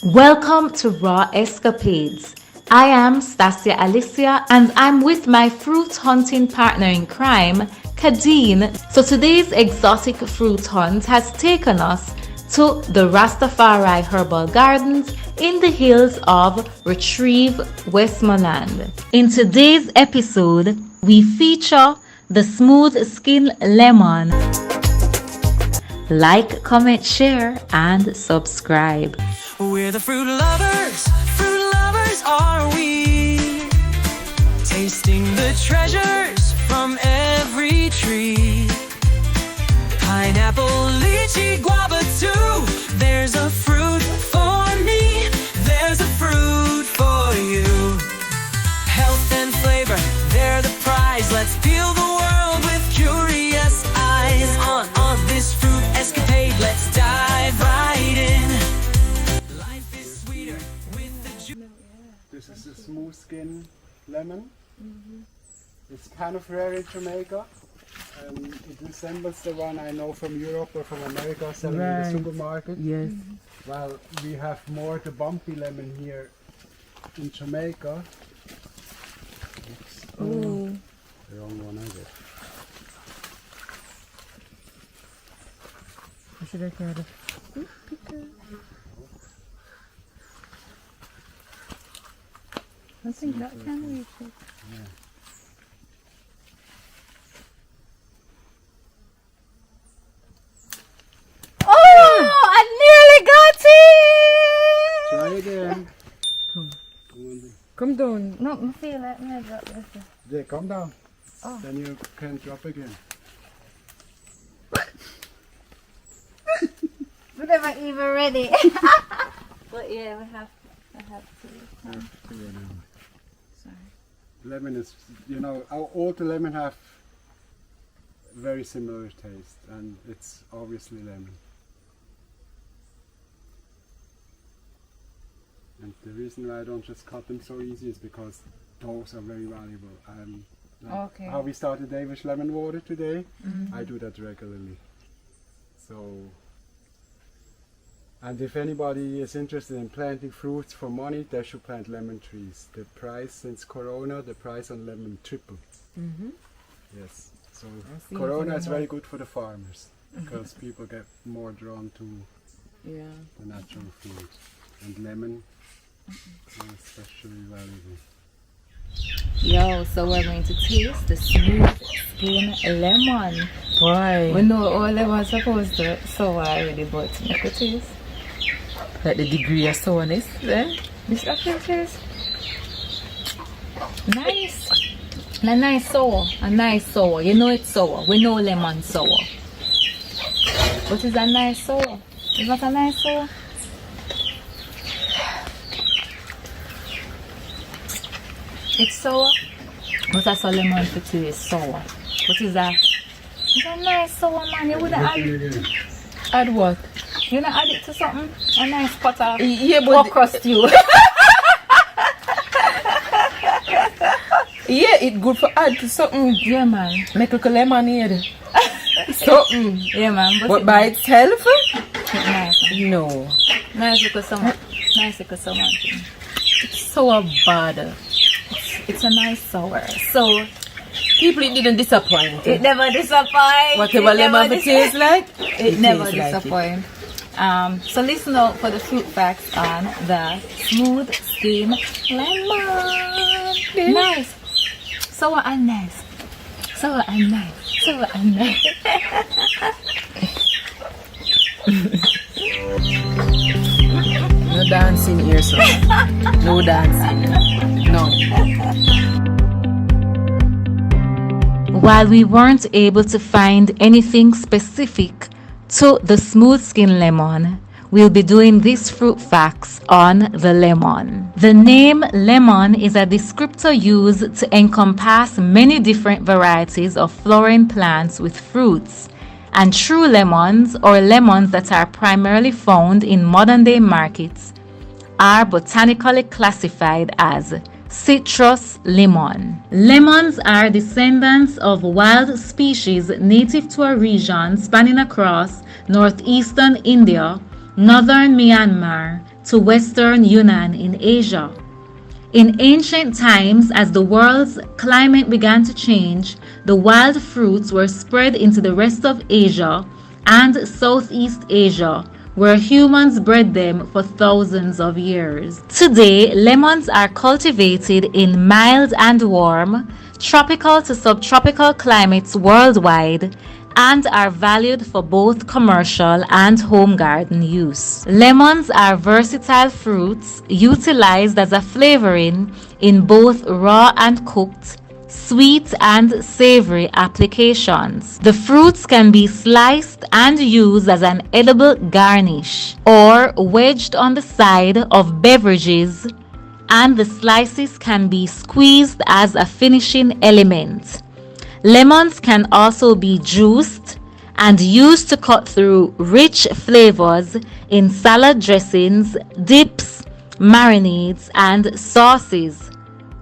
Welcome to Raw Escapades. I am Stasia Alicia and I'm with my fruit hunting partner in crime, Kadeen. So today's exotic fruit hunt has taken us to the Rastafari Herbal Gardens in the hills of Retrieve, Westmoreland. In today's episode, we feature the smooth skin lemon. Like, comment, share, and subscribe. We're the fruit lovers are we? Tasting the treasures from every tree. Pineapple, lychee, guava too. There's a fruit for me, there's a fruit for you. Health and flavor, they're the prize. Let's peel the world with curious eyes. On this fruit escapade, let's dive right in. This is a smooth skin lemon. It's kind of rare in Jamaica. It resembles the one I know from Europe or from America selling in the supermarket. Yes. Well, we have more the bumpy lemon here in Jamaica. Oops. Oh. The wrong one, I guess. Should I try the I think that can reach it. Yeah. Oh, I nearly got it! Try again. Come. Come on, then. Come down. No, I feel like I drop this. Yeah, come down. Oh. Then you can drop again. We're never even ready. But yeah, I have to. Sorry. Lemon is, all the lemon have very similar taste, and it's obviously lemon. And the reason why I don't just cut them so easy is because those are very valuable. Okay. How we started the day with lemon water today, I do that regularly. So, and if anybody is interested in planting fruits for money, they should plant lemon trees. The price since Corona, the price on lemon tripled. Yes. So Corona is very good for the farmers because people get more drawn to the natural food. And lemon is especially valuable. Yo, so we're going to taste the smooth skin lemon. Why? We know all lemon supposed to sour already, but make a taste. Like the degree of sourness. Yeah. This actually tastes nice. A nice sour. A nice sour. You know it's sour. We know lemon sour. But it's a nice sour. Is that a nice sour? It's sour. But that's a lemon to taste sour. What is that? It's a nice sour, man. You wouldn't Add what? you know, add it to something? A nice pot of Yeah, crust you. Yeah, it's good for add to something. Yeah, man. Make like a lemonade. Something. Yeah, man. But by itself? It's nice, man. No. Nice little summer. Nice little summer thing. It's so bad. It's a nice sour. So, People, it didn't disappoint. it never disappoints. Whatever lemon it tastes like, It never tastes like it. disappoints. So listen out for the fruit facts on the smooth skin lemon. Nice. Sour and nice. Sour and nice. Sour and nice. No dancing here, so. No dancing. No. While we weren't able to find anything specific to the smooth skin lemon, we'll be doing these fruit facts on the lemon. The name lemon is a descriptor used to encompass many different varieties of flowering plants with fruits. And true lemons, or lemons that are primarily found in modern day markets, are botanically classified as citrus lemon. Lemons are descendants of wild species native to a region spanning across northeastern India, northern Myanmar, to western Yunnan in Asia. In ancient times, as the world's climate began to change, the wild fruits were spread into the rest of Asia and Southeast Asia, where humans bred them for thousands of years. Today, lemons are cultivated in mild and warm, tropical to subtropical climates worldwide, and are valued for both commercial and home garden use. Lemons are versatile fruits utilized as a flavoring in both raw and cooked, sweet and savory applications. The fruits can be sliced and used as an edible garnish or wedged on the side of beverages, and the slices can be squeezed as a finishing element. Lemons can also be juiced and used to cut through rich flavors in salad dressings, dips, marinades, and sauces.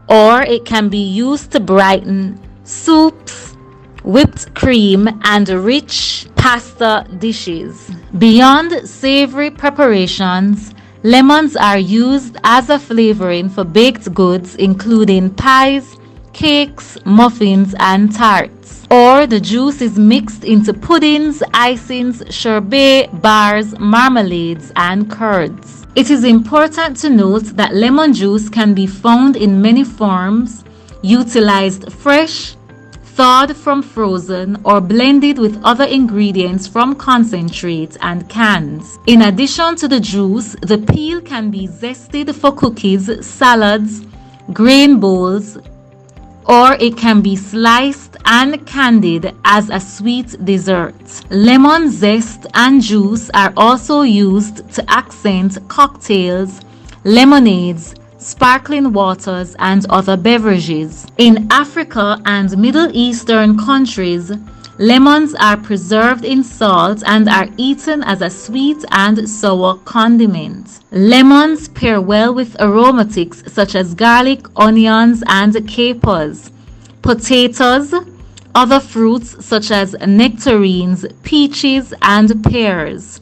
Or it can be used to brighten soups, whipped cream, and rich pasta dishes. Beyond savory preparations, lemons are used as a flavoring for baked goods including pies, cakes, muffins, and tarts. Or the juice is mixed into puddings, icings, sherbet, bars, marmalades, and curds. It is important to note that lemon juice can be found in many forms, utilized fresh, thawed from frozen, or blended with other ingredients from concentrate and cans. In addition to the juice, the peel can be zested for cookies, salads, grain bowls, or it can be sliced and candied as a sweet dessert. Lemon zest and juice are also used to accent cocktails, lemonades, sparkling waters, and other beverages. In Africa and Middle Eastern countries, lemons are preserved in salt and are eaten as a sweet and sour condiment. Lemons pair well with aromatics such as garlic, onions, and capers. Potatoes, other fruits such as nectarines, peaches, and pears.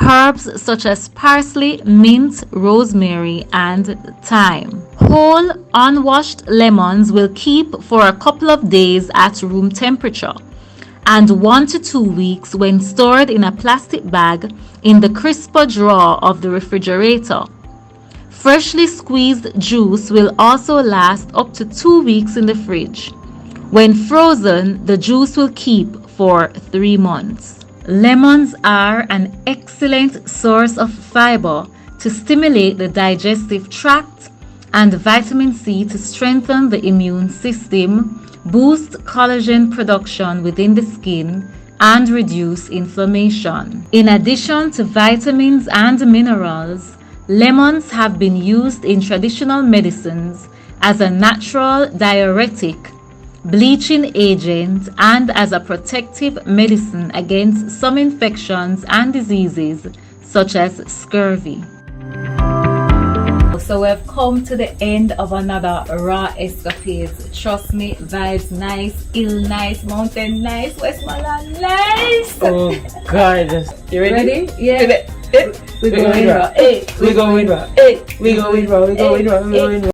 Herbs such as parsley, mint, rosemary, and thyme. Whole, unwashed lemons will keep for a couple of days at room temperature, and 1 to 2 weeks when stored in a plastic bag in the crisper drawer of the refrigerator. Freshly squeezed juice will also last up to 2 weeks in the fridge. When frozen, the juice will keep for 3 months. Lemons are an excellent source of fiber to stimulate the digestive tract and vitamin C to strengthen the immune system, boost collagen production within the skin, and reduce inflammation. In addition to vitamins and minerals, lemons have been used in traditional medicines as a natural diuretic, bleaching agent, and as a protective medicine against some infections and diseases such as scurvy. So we've come to the end of another raw escapades. Trust me, vibes nice, ill nice, mountain nice, Westmoreland nice. Oh God. You ready? Yeah. We're going raw. Hey, we're going raw. Hey, we're going raw. We're going raw. We're going raw.